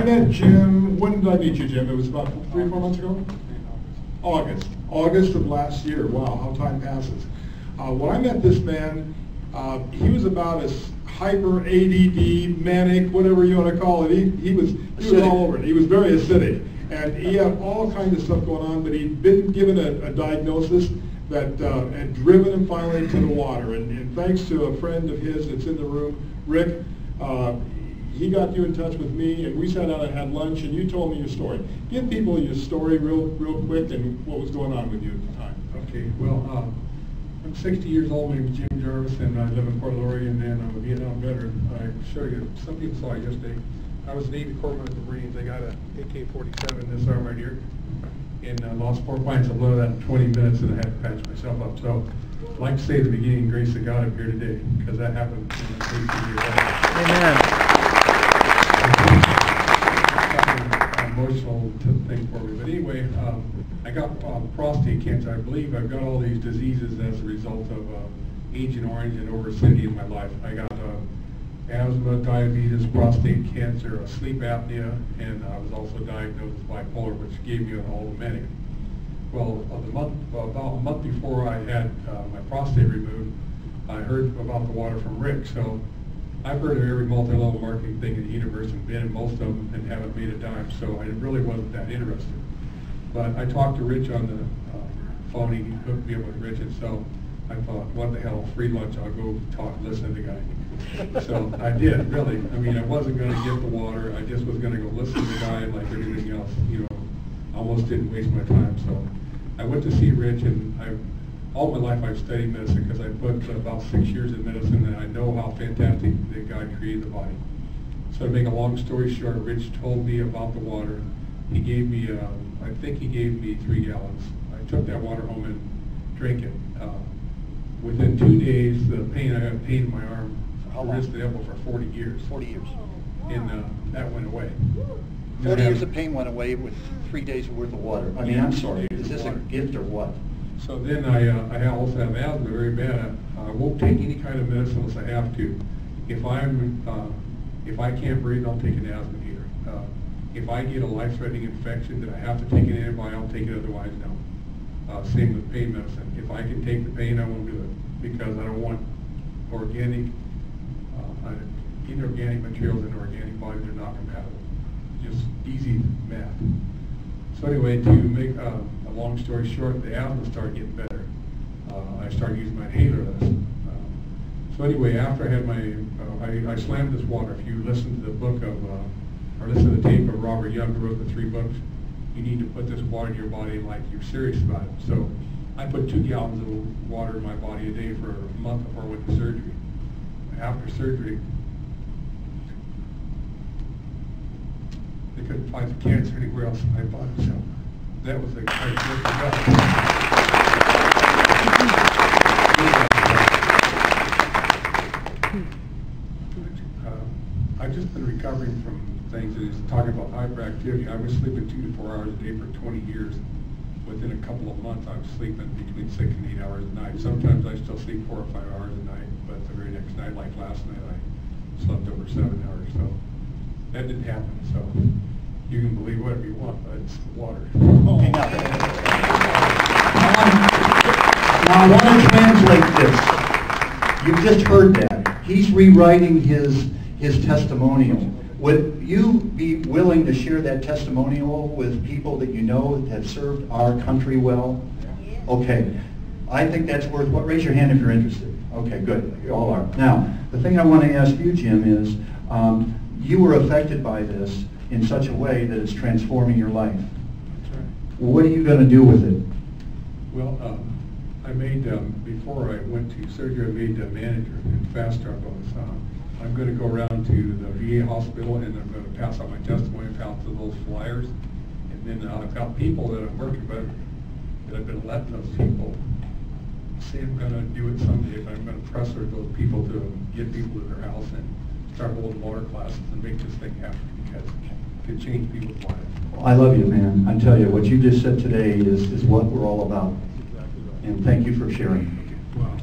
I met Jim, when did I meet you, Jim? It was about 3 or 4 months ago? August of last year. Wow, how time passes. When I met this man, he was about as hyper ADD, manic, whatever you want to call it. He was all over it. He was very acidic. And he had all kinds of stuff going on, but he'd been given a diagnosis that had driven him finally to the water. And thanks to a friend of his that's in the room, Rick, he got you in touch with me, and we sat down and had lunch, and you told me your story. Give people your story real quick and what was going on with you at the time. Okay, well, I'm 60 years old. My name is Jim Jarvis, and I live in Port Laureate, and I'm a Vietnam veteran. I showed you, some people saw it yesterday. I was Navy corpsman of the Marines. I got a AK-47, this arm right here, and lost 4 pints of blood in 20 minutes, and I had to patch myself up. So I'd like to say at the beginning, grace of God up here today, because that happened when I was 18 years old. Amen. Emotional thing for me, but anyway, I got prostate cancer. I believe I've got all these diseases as a result of Agent Orange and over-acidity in my life. I got asthma, diabetes, prostate cancer, sleep apnea, and I was also diagnosed with bipolar, which gave me an automatic. Well, about a month before I had my prostate removed, I heard about the water from Rick. So I've heard of every multi-level marketing thing in the universe and been in most of them and haven't made a dime, so I really wasn't that interested. But I talked to Rich on the phone. He hooked me up with Rich, and so I thought, what the hell, free lunch, I'll go listen to the guy. So I did, really. I mean, I wasn't going to get the water. I just was going to go listen to the guy like everything else. You know, almost didn't waste my time. So I went to see Rich, and all my life I've studied medicine because I put about 6 years in medicine, and I know how fantastic that God created the body. So to make a long story short, Rich told me about the water. He gave me, I think he gave me 3 gallons. I took that water home and drank it. Within 2 days, I had pain in my arm, wrist and elbow for 40 years. 40 years. And that went away. 40 years of pain went away with 3 days worth of water. I mean, I'm sorry, is this a gift or what? So then I also have asthma very bad. I won't take any kind of medicine unless I have to. If I can't breathe, I'll take an asthma inhaler. If I get a life-threatening infection that I have to take an antibiotic, I'll take it, otherwise no. Same with pain medicine. If I can take the pain, I won't do it because I don't want inorganic materials in organic body. They're not compatible. Just easy math. So anyway, to make a long story short, the asthma started getting better. I started using my inhaler less. So anyway, after I had my, I slammed this water. If you listen to the book of, or listen to the tape of Robert Young, who wrote the 3 books, you need to put this water in your body like you're serious about it. So I put 2 gallons of water in my body a day for a month before I went to surgery. After surgery, they couldn't find the cancer anywhere else in my body. So that was a great gift of God. I've just been recovering from things, and it's talking about hyperactivity. I was sleeping 2 to 4 hours a day for 20 years. Within a couple of months, I was sleeping between 6 and 8 hours a night. Sometimes I still sleep 4 or 5 hours a night, but the very next night, like last night, I slept over 7 hours. So that didn't happen. So you can believe whatever you want, but it's water. Oh. Now I want to translate this. You've just heard that. He's rewriting his testimonial. Would you be willing to share that testimonial with people that you know that have served our country well? Okay. I think that's worth what? Raise your hand if you're interested. Okay, good. You all are. Now, the thing I want to ask you, Jim, is you were affected by this in such a way that it's transforming your life. That's right. What are you going to do with it? Well, I made, before I went to surgery, I made a manager in Fast Start Bonus. I'm going to go around to the VA hospital, and I'm going to pass out my testimony, pass out those flyers. And then I've got people that I'm working with that I've been letting those people say I'm going to do it someday. If I'm going to pressure those people to get people to their house and start holding water classes and make this thing happen, because it can change people's lives. Well, I love you, man. I tell you, what you just said today is what we're all about. Exactly right. And thank you for sharing. Okay. Wow.